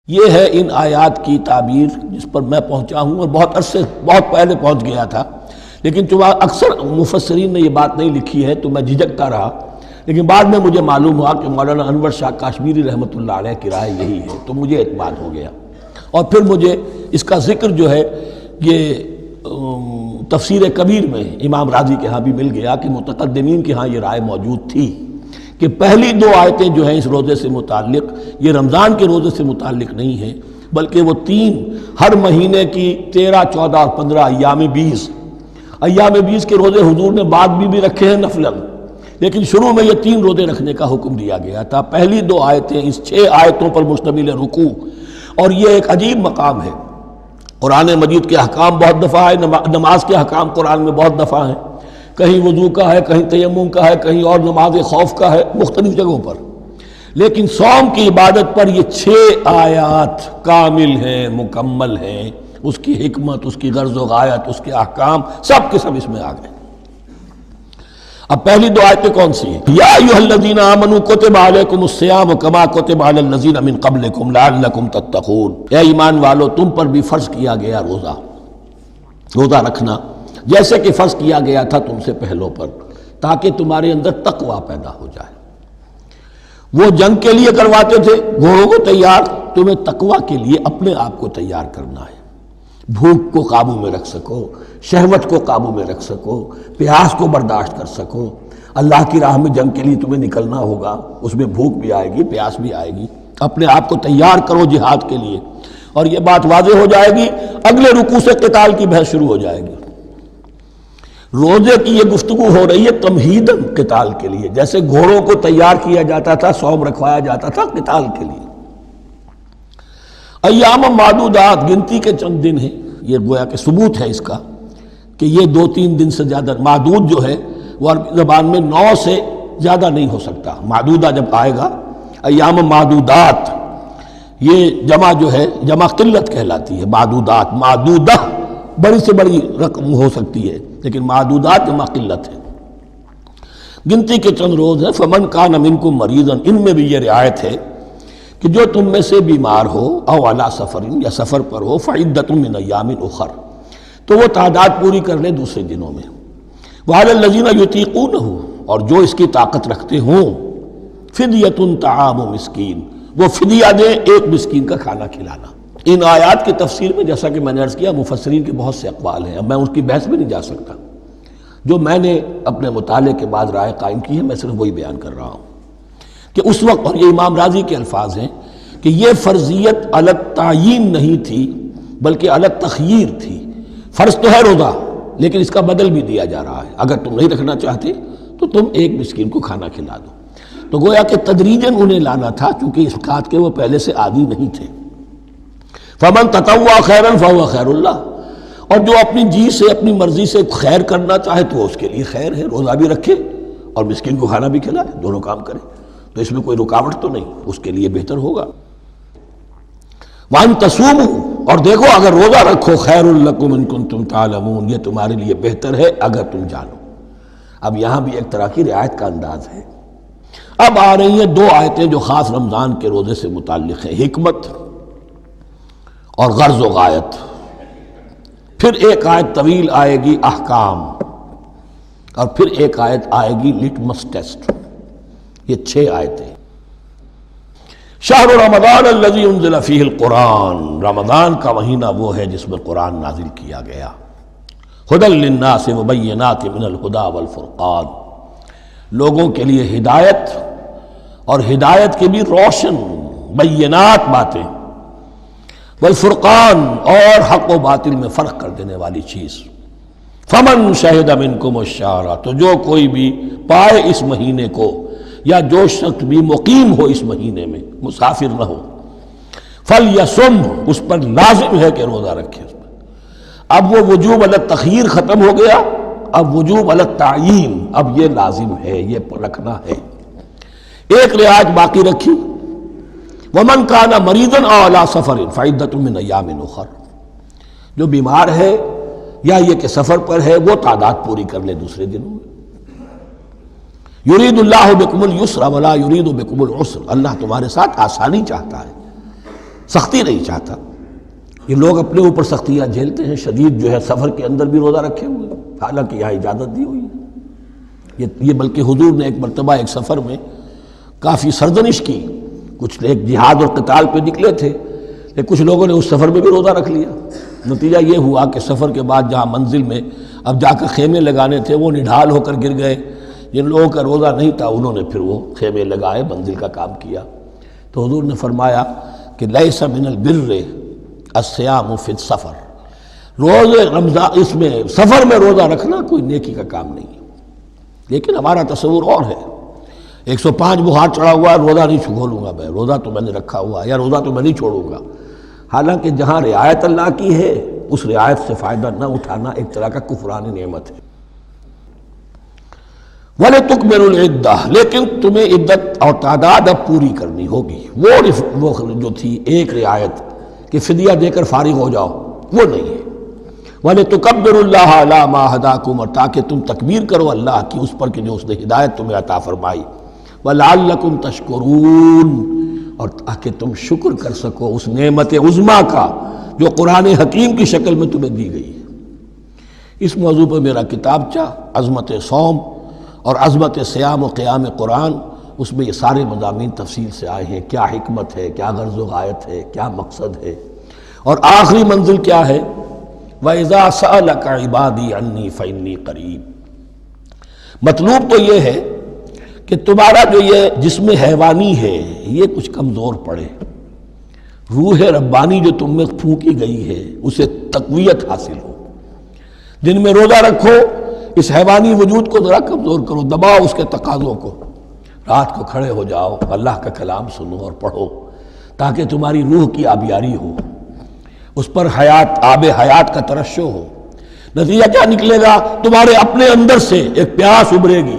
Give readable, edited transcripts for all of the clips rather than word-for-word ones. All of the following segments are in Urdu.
یہ ہے ان آیات کی تعبیر جس پر میں پہنچا ہوں، اور بہت پہلے پہنچ گیا تھا، لیکن چونکہ اکثر مفسرین نے یہ بات نہیں لکھی ہے تو میں جھجکتا رہا، لیکن بعد میں مجھے معلوم ہوا کہ مولانا انور شاہ کاشمیری رحمۃ اللہ علیہ کی رائے یہی ہے، تو مجھے اعتماد ہو گیا، اور پھر مجھے اس کا ذکر جو ہے یہ تفسیر کبیر میں امام راضی کے ہاں بھی مل گیا کہ متقدمین کے ہاں یہ رائے موجود تھی کہ پہلی دو آیتیں جو ہیں اس روزے سے متعلق یہ رمضان کے روزے سے متعلق نہیں ہیں، بلکہ وہ تین ہر مہینے کی 13، 14 اور 15 ایام 20 کے روزے حضور نے بعد بھی رکھے ہیں نفلاً، لیکن شروع میں یہ 3 روزے رکھنے کا حکم دیا گیا تھا۔ پہلی 2 آیتیں اس 6 آیتوں پر مشتمل رکوع، اور یہ ایک عجیب مقام ہے۔ قرآن مجید کے احکام بہت دفعہ ہے، نماز کے احکام قرآن میں بہت دفعہ ہیں، کہیں وضو کا ہے، کہیں تیمم کا ہے، کہیں اور نماز خوف کا ہے، مختلف جگہوں پر، لیکن صوم کی عبادت پر یہ 6 آیات کامل ہیں، مکمل ہیں، اس کی حکمت، اس کی غرض و غایت، اس کے احکام سب کے سب اس میں آ گئے۔ اب پہلی 2 آیتیں کون سی ہیں؟ یا ایھا الذین آمنوا کتب علیکم الصیام کما کتب علی الذین من قبلکم لعلکم تتقون، اے ایمان والو تم پر بھی فرض کیا گیا روزہ رکھنا، جیسے کہ فرض کیا گیا تھا تم سے پہلوں پر، تاکہ تمہارے اندر تقویٰ پیدا ہو جائے۔ وہ جنگ کے لیے کرواتے تھے گھوڑوں کو تیار، تمہیں تقویٰ کے لیے اپنے آپ کو تیار کرنا ہے، بھوک کو قابو میں رکھ سکو، شہوت کو قابو میں رکھ سکو، پیاس کو برداشت کر سکو۔ اللہ کی راہ میں جنگ کے لیے تمہیں نکلنا ہوگا، اس میں بھوک بھی آئے گی، پیاس بھی آئے گی، اپنے آپ کو تیار کرو جہاد کے لیے۔ اور یہ بات واضح ہو جائے گی، اگلے رکوع سے قتال کی بحث شروع ہو جائے گی۔ روزے کی یہ گفتگو ہو رہی ہے تمہیداً قتال کے لیے، جیسے گھوڑوں کو تیار کیا جاتا تھا، صوم رکھوایا جاتا تھا قتال کے لیے۔ ایام معدودات، گنتی کے چند دن ہیں، یہ گویا کہ ثبوت ہے اس کا کہ یہ 2-3 دن سے زیادہ، معدود جو ہے وہ عربی زبان میں 9 سے زیادہ نہیں ہو سکتا۔ معدودہ جب آئے گا، ایام معدودات، یہ جمع جو ہے جمع قلت کہلاتی ہے، معدودات، معدودہ بڑی سے بڑی رقم ہو سکتی ہے، لیکن معدودات جمع قلت ہے۔ گنتی کے چند روز ہیں، فمن کان منکم مریضا، ان میں بھی یہ رعایت ہے کہ جو تم میں سے بیمار ہو، او علی سفر، یا سفر پر ہو، فعدۃ من ایام اخر، تو وہ تعداد پوری کر لے دوسرے دنوں میں۔ وعلی الذین یطیقونہ، اور جو اس کی طاقت رکھتے ہوں، فدیۃ طعام مسکین، وہ فدیہ دیں، ایک مسکین کا کھانا کھلانا۔ ان آیات کی تفسیر میں جیسا کہ میں نے عرض کیا مفسرین کے بہت سے اقوال ہیں، اب میں اس کی بحث میں نہیں جا سکتا، جو میں نے اپنے مطالعے کے بعد رائے قائم کی ہے میں صرف وہی بیان کر رہا ہوں کہ اس وقت، اور یہ امام راضی کے الفاظ ہیں کہ یہ فرضیت الگ تعیین نہیں تھی بلکہ الگ تخییر تھی۔ فرض تو ہے روزہ، لیکن اس کا بدل بھی دیا جا رہا ہے، اگر تم نہیں رکھنا چاہتے تو تم ایک مسکین کو کھانا کھلا دو۔ تو گویا کہ تدریجاً انہیں لانا تھا، چونکہ اس بات کے وہ پہلے سے عادی نہیں تھے۔ فمن تطوع خیرا فهو خیر اللہ، اور جو اپنی جی سے، اپنی مرضی سے خیر کرنا چاہے تو اس کے لیے خیر ہے، روزہ بھی رکھے اور مسکین کو کھانا بھی کھلائے، دونوں کام کرے، تو اس میں کوئی رکاوٹ تو نہیں، اس کے لیے بہتر ہوگا۔ وَأَن تَصُومُوا، اور دیکھو اگر روزہ رکھو، خیر لکم ان کنتم تعلمون، یہ تمہارے لیے بہتر ہے اگر تم جانو۔ اب یہاں بھی ایک طرح کی رعایت کا انداز ہے۔ اب آ رہی ہیں 2 آیتیں جو خاص رمضان کے روزے سے متعلق ہیں، حکمت اور غرض و غایت۔ پھر ایک آیت طویل آئے گی، احکام، اور پھر ایک آیت آئے گی لٹمس ٹیسٹ۔ یہ 6 آیتیں۔ شہر رمضان الذی انزل فیہ القرآن، رمضان کا مہینہ وہ ہے جس میں قرآن نازل کیا گیا۔ ھدی للناس وبینات من الھدی والفرقان، لوگوں کے لیے ہدایت، اور ہدایت کے بھی روشن بینات باتیں، والفرقان، اور حق و باطل میں فرق کر دینے والی چیز۔ فمن شہد منکم الشہر، تو جو کوئی بھی پائے اس مہینے کو، یا جو شخص بھی مقیم ہو اس مہینے میں، مسافر نہ ہو، فلیصم، اس پر لازم ہے کہ روزہ رکھے۔ اب وہ وجوب علی التخییر ختم ہو گیا، اب وجوب علی التعیین، اب یہ لازم ہے، یہ رکھنا ہے۔ ایک رعایت باقی رکھی، وَمَنْ كَانَ مَرِيضًا أَوْ عَلَىٰ سَفَرٍ فَعِدَّةٌ مِّنْ أَيَّامٍ أُخَرَ، جو بیمار ہے یا یہ کہ سفر پر ہے وہ تعداد پوری کر لے دوسرے دنوں میں۔ یرید اللہ بکم اليسر ولا یرید بکم العسر، اللہ تمہارے ساتھ آسانی چاہتا ہے، سختی نہیں چاہتا. یہ لوگ اپنے اوپر سختیاں جھیلتے ہیں، شدید جو ہے سفر کے اندر بھی روزہ رکھے ہوئے، حالانکہ یہاں اجازت دی ہوئی ہے. یہ بلکہ حضور نے ایک مرتبہ ایک سفر میں کافی سرزنش کی. کچھ ایک جہاد اور قتال پہ نکلے تھے، لیکن کچھ لوگوں نے اس سفر میں بھی روزہ رکھ لیا. نتیجہ یہ ہوا کہ سفر کے بعد جہاں منزل میں اب جا کر خیمے لگانے تھے وہ نڈھال ہو کر گر گئے. جن لوگوں کا روزہ نہیں تھا انہوں نے پھر وہ خیمے لگائے، منزل کا کام کیا. تو حضور نے فرمایا کہ لیس من البر الصیام فی السفر، روزے رمضان اس میں سفر میں روزہ رکھنا کوئی نیکی کا کام نہیں ہے. لیکن ہمارا تصور اور ہے، 105 بخار چڑھا ہوا ہے، روزہ نہیں کھولوں گا میں، روزہ تو میں نے رکھا ہوا ہے، یا روزہ تو میں نہیں چھوڑوں گا. حالانکہ جہاں رعایت اللہ کی ہے اس رعایت سے فائدہ نہ اٹھانا ایک طرح کا کفران نعمت ہے. وَلِتُكْمِلُوا الْعِدَّةَ، لیکن تمہیں عدت اور تعداد اب پوری کرنی ہوگی. وہ جو تھی ایک رعایت کہ فدیہ دے کر فارغ ہو جاؤ، وہ نہیں ہے. وَلِتُكَبِّرُوا اللَّهَ عَلَىٰ مَا هَدَاكُمْ، اور تاکہ تم تکبیر کرو اللہ کی اس پر کہ جو اس نے ہدایت تمہیں عطا فرمائی. وَلَعَلَّكُمْ تَشْكُرُونَ، اور تاکہ تم شکر کر سکو اس نعمت عظمیٰ کا جو قرآن حکیم کی شکل میں تمہیں دی گئی ہے. اس موضوع پر میرا کتابچہ عظمت صوم اور عظمت صیام و قیام قرآن، اس میں یہ سارے مضامین تفصیل سے آئے ہیں. کیا حکمت ہے، کیا غرض و غایت ہے، کیا مقصد ہے، اور آخری منزل کیا ہے. وَإِذَا سَأَلَكَ عِبَادِي عَنِّي فَإِنِّي قَرِيبٌ. مطلوب تو یہ ہے کہ تمہارا جو یہ جسم حیوانی ہے یہ کچھ کمزور پڑے، روح ربانی جو تم میں پھونکی گئی ہے اسے تقویت حاصل ہو. دن میں روزہ رکھو، اس حیوانی وجود کو ذرا کمزور کرو، دباؤ اس کے تقاضوں کو. رات کو کھڑے ہو جاؤ، اللہ کا کلام سنو اور پڑھو تاکہ تمہاری روح کی آبیاری ہو، اس پر حیات، آب حیات کا ترشح ہو. نتیجہ کیا نکلے گا؟ تمہارے اپنے اندر سے ایک پیاس ابھرے گی.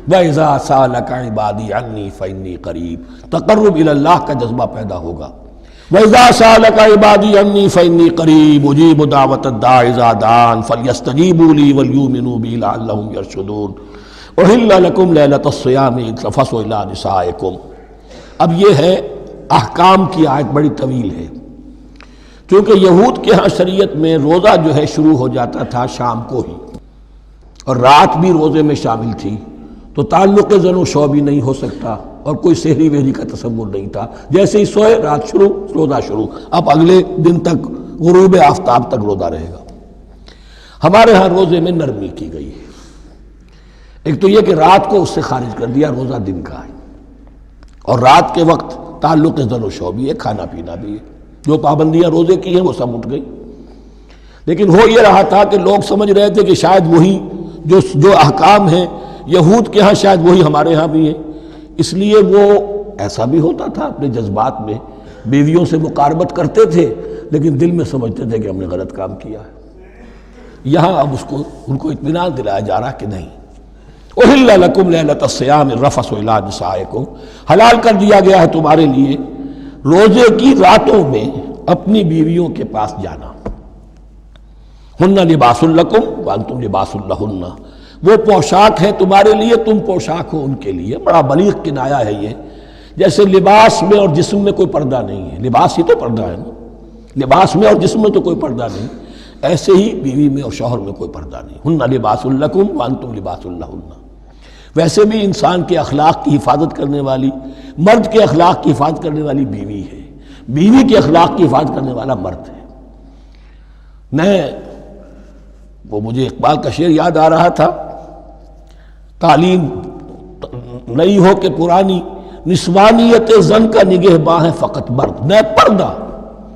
وَإِذَا سَأَلَكَ عِبَادِي عَنِّي فَإِنِّي قَرِيبٌ، تقرب الی اللہ کا جذبہ پیدا ہوگا. وَإِذَا سَأَلَكَ عِبَادِي عَنِّي فَإِنِّي قَرِيبٌ أُجِيبُ دَعْوَةَ الدَّاعِ إِذَا دَعَانِ فَلْيَسْتَجِيبُوا لِي وَلْيُؤْمِنُوا بِي لَعَلَّهُمْ يَرْشُدُونَ. أُحِلَّ لَكُمْ لَيْلَةَ الصِّيَامِ الرَّفَثُ إِلَىٰ نِسَائِكُمْ. اب یہ ہے احکام کی آیت، بڑی طویل ہے. کیونکہ یہود کے ہاں شریعت میں روزہ جو ہے شروع ہو جاتا تھا شام کو ہی، اور رات بھی روزے میں شامل تھی، تو تعلق زن و شو بھی نہیں ہو سکتا، اور کوئی سحری وحری کا تصور نہیں تھا. جیسے ہی سوئے رات شروع، روزہ شروع. اب اگلے دن تک غروب آفتاب تک روزہ رہے گا. ہمارے ہاں روزے میں نرمی کی گئی ہے. ایک تو یہ کہ رات کو اس سے خارج کر دیا، روزہ دن کا ہے، اور رات کے وقت تعلق زن و شو بھی ہے، کھانا پینا بھی ہے. جو پابندیاں روزے کی ہیں وہ سب اٹھ گئی. لیکن ہو یہ رہا تھا کہ لوگ سمجھ رہے تھے کہ شاید وہی جو احکام ہیں یہود کے ہاں شاید وہی ہمارے ہاں بھی ہیں. اس لیے وہ ایسا بھی ہوتا تھا اپنے جذبات میں بیویوں سے مقاربت کرتے تھے، لیکن دل میں سمجھتے تھے کہ ہم نے غلط کام کیا ہے. یہاں اب ان کو اطمینان دلایا جا رہا کہ نہیں. أُحِلَّ لَكُمْ لَيْلَةَ الصِّيَامِ الرَّفَثُ إِلَىٰ نِسَائِكُمْ، حلال کر دیا گیا ہے تمہارے لیے روزے کی راتوں میں اپنی بیویوں کے پاس جانا. ہن لباس لکم وانتم لباس لہن، وہ پوشاک ہے تمہارے لیے، تم پوشاک ہو ان کے لیے. بڑا بلیغ کنایا ہے یہ. جیسے لباس میں اور جسم میں کوئی پردہ نہیں ہے، لباس ہی تو پردہ ہے نا، لباس میں اور جسم میں تو کوئی پردہ نہیں، ایسے ہی بیوی میں اور شوہر میں کوئی پردہ نہیں. ہن لباس لکم وانتم لباس لہن. ویسے بھی انسان کے اخلاق کی حفاظت کرنے والی، مرد کے اخلاق کی حفاظت کرنے والی بیوی ہے، بیوی کے اخلاق کی حفاظت کرنے والا مرد ہے. وہ مجھے اقبال کا شعر یاد آ رہا تھا، تعلیم نئی ہو کہ پرانی، نسوانیت زن کا نگہباں ہے فقط مرد. نہ پردہ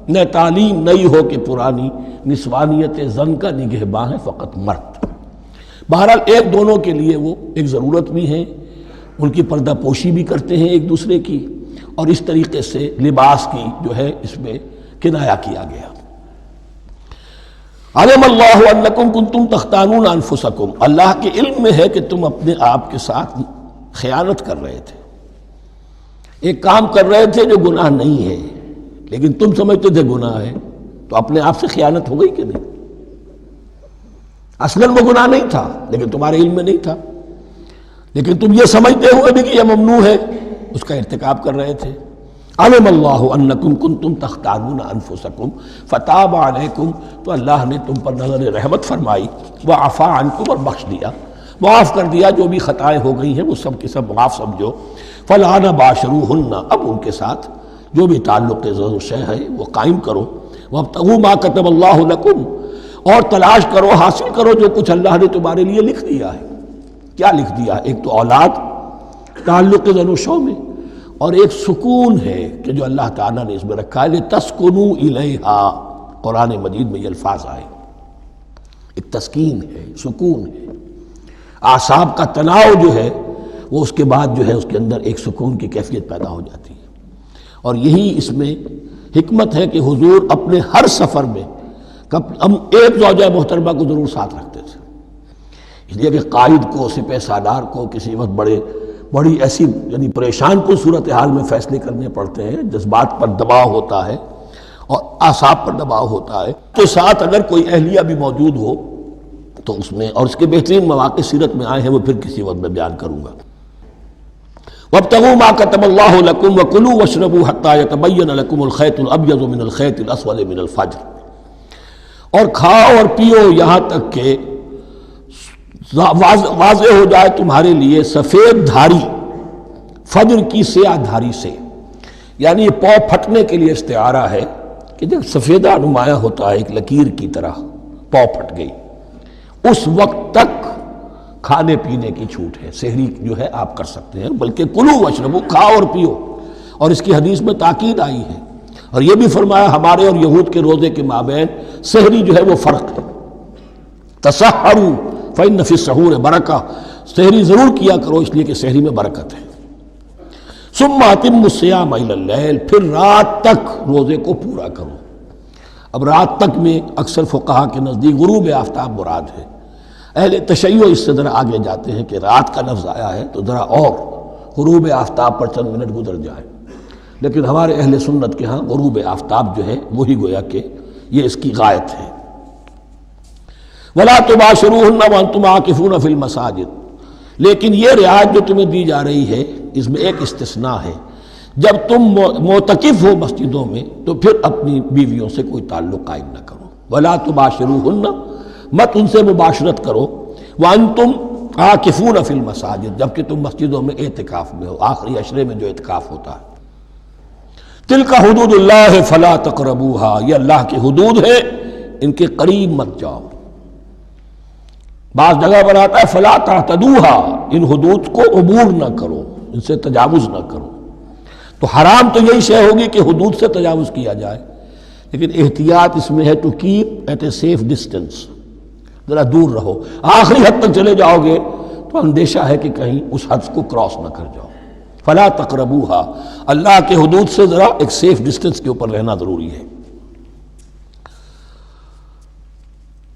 نہ تعلیم نئی ہو کہ پرانی، نسوانیت زن کا نگہباں ہے فقط مرد. بہرحال ایک دونوں کے لیے وہ ایک ضرورت بھی ہے، ان کی پردہ پوشی بھی کرتے ہیں ایک دوسرے کی، اور اس طریقے سے لباس کی جو ہے اس میں کنایا کیا گیا. علم اللہ انکم کنتم تختانون انفسکم، اللہ کے علم میں ہے کہ تم اپنے آپ کے ساتھ خیانت کر رہے تھے، ایک کام کر رہے تھے جو گناہ نہیں ہے لیکن تم سمجھتے تھے گناہ ہے، تو اپنے آپ سے خیانت ہو گئی کہ نہیں؟ اصلاً وہ گناہ نہیں تھا لیکن تمہارے علم میں نہیں تھا، لیکن تم یہ سمجھتے ہوئے بھی کہ یہ ممنوع ہے اس کا ارتکاب کر رہے تھے. علم اللہ انکم کنتم تختانون انفسکم فتاب علیکم، تو اللہ نے تم پر نظر رحمت فرمائی، وعفا عنکم، اور بخش دیا، معاف کر دیا، جو بھی خطائیں ہو گئی ہیں وہ سب کے سب معاف سمجھو۔ فالآن باشروہن، اب ان کے ساتھ جو بھی تعلق ضرور شے ہے وہ قائم کرو، وابتغوا ما کتب اللہ لکم، اور تلاش کرو، حاصل کرو جو کچھ اللہ نے تمہارے لیے لکھ دیا ہے۔ کیا لکھ دیا؟ ایک تو اولاد تعلق ضرور شو میں، اور ایک سکون ہے کہ جو اللہ تعالیٰ نے اس میں رکھا ہے، لِتَسْكُنُوا إِلَيْهَا، قرآن مجید میں یہ الفاظ آئے، ایک تسکین ہے، سکون ہے، اعصاب کا تناؤ جو ہے وہ اس کے بعد جو ہے اس کے اندر ایک سکون کی کیفیت پیدا ہو جاتی ہے۔ اور یہی اس میں حکمت ہے کہ حضور اپنے ہر سفر میں ہم ایک زوجہ محترمہ کو ضرور ساتھ رکھتے تھے، اس لیے کہ قائد کو، سپہ سالار کو کسی وقت بڑی ایسی یعنی پریشان کن صورتحال میں فیصلے کرنے پڑتے ہیں، جذبات پر دباؤ ہوتا ہے اور اعصاب پر دباؤ ہوتا ہے، تو ساتھ اگر کوئی اہلیہ بھی موجود ہو تو اس میں، اور اس کے بہترین مواقع سیرت میں آئے ہیں، وہ پھر کسی وقت میں بیان کروں گا۔ وَابْتَغُوا مَا كَتَبَ اللَّهُ لَكُمْ وَكُلُوا وَاشْرَبُوا حَتَّى يَتَبَيَّنَ لَكُمُ الْخَيْطُ الْأَبْيَضُ مِنَ الْخَيْطِ الْأَسْوَدِ مِنَ الْفَجْرِ، اور کھاؤ اور پیو یہاں تک کہ واضح ہو جائے تمہارے لیے سفید دھاری فجر کی سیاہ دھاری سے، یعنی یہ پاؤں پھٹنے کے لیے استعارہ ہے کہ جب سفیدہ نمایاں ہوتا ہے ایک لکیر کی طرح، پاؤں پھٹ گئی، اس وقت تک کھانے پینے کی چھوٹ ہے، سحری جو ہے آپ کر سکتے ہیں، بلکہ کلو واشربو، کھاؤ اور پیو، اور اس کی حدیث میں تاکید آئی ہے، اور یہ بھی فرمایا ہمارے اور یہود کے روزے کے مابین سحری جو ہے وہ فرق ہے، تسحروا فإن فی السحور برکہ، سحری ضرور کیا کرو اس لیے کہ سحری میں برکت ہے۔ ثم اتموا الصیام الی اللیل، پھر رات تک روزے کو پورا کرو۔ اب رات تک میں اکثر فقہا کے نزدیک غروب آفتاب مراد ہے، اہل تشیع اس سے ذرا آگے جاتے ہیں کہ رات کا لفظ آیا ہے تو ذرا اور غروب آفتاب پر چند منٹ گزر جائے، لیکن ہمارے اہل سنت کے ہاں غروب آفتاب جو ہے وہی گویا کہ یہ اس کی غایت ہے۔ وَلَا تُبَاشِرُوهُنَّ وَأَنْتُمْ عَاكِفُونَ فِي الْمَسَاجِدِ، لیکن یہ رعایت جو تمہیں دی جا رہی ہے اس میں ایک استثناء ہے، جب تم معتکف ہو مسجدوں میں تو پھر اپنی بیویوں سے کوئی تعلق قائم نہ کرو۔ وَلَا تُبَاشِرُوهُنَّ، مت ان سے مباشرت کرو، وَأَنْتُمْ عَاكِفُونَ فِي الْمَسَاجِدِ، جبکہ تم مسجدوں میں اعتکاف میں ہو، آخری عشرے میں جو اعتکاف ہوتا ہے۔ تِلْكَ حُدُودُ اللَّهِ فَلَا تَقْرَبُوهَا، یہ اللہ کی حدود ہے، ان کے قریب مت جاؤ۔ بعض جگہ پر آتا ہے فَلَا تَعْتَدُوهَا، ان حدود کو عبور نہ کرو، ان سے تجاوز نہ کرو۔ تو حرام تو یہی شے ہوگی کہ حدود سے تجاوز کیا جائے، لیکن احتیاط اس میں ہے to keep at a safe distance, ذرا دور رہو، آخری حد تک چلے جاؤ گے تو اندیشہ ہے کہ کہیں اس حد کو کراس نہ کر جاؤ۔ فَلَا تَقْرَبُوهَا، اللہ کے حدود سے ذرا ایک سیف ڈسٹینس کے اوپر رہنا ضروری ہے۔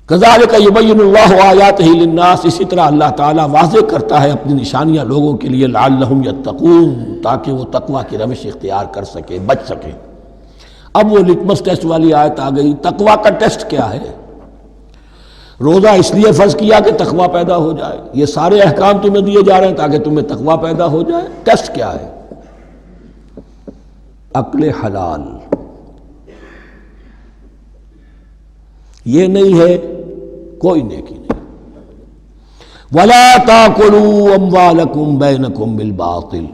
كَذَلِكَ يُبَيِّنُ اللَّهُ آيَاتِهِ لِلنَّاسِ، اسی طرح اللہ تعالیٰ واضح کرتا ہے اپنی نشانیاں لوگوں کے لیے، لعلہم یتقون، تاکہ وہ تقوی کی روش اختیار کر سکے، بچ سکے۔ اب وہ لٹمس ٹیسٹ والی آیت آ گئی، تقوی کا ٹیسٹ کیا ہے؟ روزہ اس لیے فرض کیا کہ تقوی پیدا ہو جائے، یہ سارے احکام تمہیں دیے جا رہے ہیں تاکہ تمہیں تقوی پیدا ہو جائے۔ ٹیسٹ کیا ہے؟ عقل حلال، یہ نہیں ہے کوئی نیکی نہیں۔ وَلَا تَأْكُلُوا أَمْوَالَكُمْ بَيْنَكُمْ بِالْبَاطِلِ،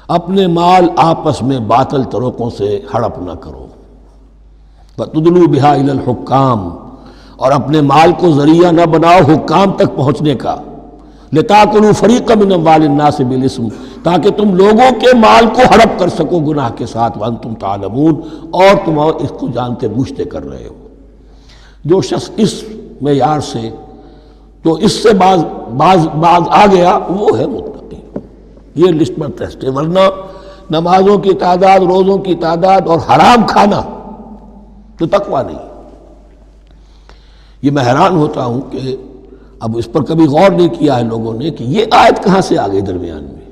اپنے مال آپس میں باطل طریقوں سے ہڑپ نہ کرو۔ وَتُدْلُوا بِهَا إِلَى الْحُكَّامِ، اور اپنے مال کو ذریعہ نہ بناؤ حکام تک پہنچنے کا، لِتَأْكُلُوا فَرِيقًا مِنْ أَمْوَالِ النَّاسِ بِالْإِثْمِ، تاکہ تم لوگوں کے مال کو ہڑپ کر سکو گناہ کے ساتھ، وَأَنْتُمْ تَعْلَمُونَ، اور تم اس کو جانتے بوجھتے کر رہے ہو۔ جو شخص اس معیار سے تو اس سے باز آ گیا وہ ہے متقی، یہ لسٹ پر ٹیسٹ ہے، ورنہ نمازوں کی تعداد، روزوں کی تعداد اور حرام کھانا تو تقوی نہیں۔ یہ میں حیران ہوتا ہوں کہ اب اس پر کبھی غور نہیں کیا ہے لوگوں نے کہ یہ آیت کہاں سے آ گئی درمیان میں۔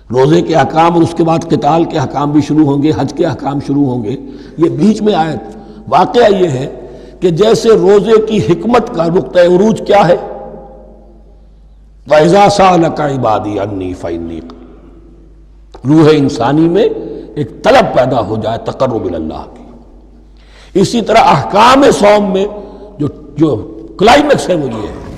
روزے کے احکام اور اس کے بعد قتال کے احکام بھی شروع ہوں گے، حج کے احکام شروع ہوں گے، یہ بیچ میں آیت۔ واقعہ یہ ہے کہ جیسے روزے کی حکمت کا نقطہ عروج کیا ہے، وَإِذَا سَأَلَكَ عِبَادِي عَنِّي فَإِنِّي، روح انسانی میں ایک طلب پیدا ہو جائے تقرب اللہ کی۔ اسی طرح احکام صوم میں جو کلائمیکس ہے وہ یہ ہے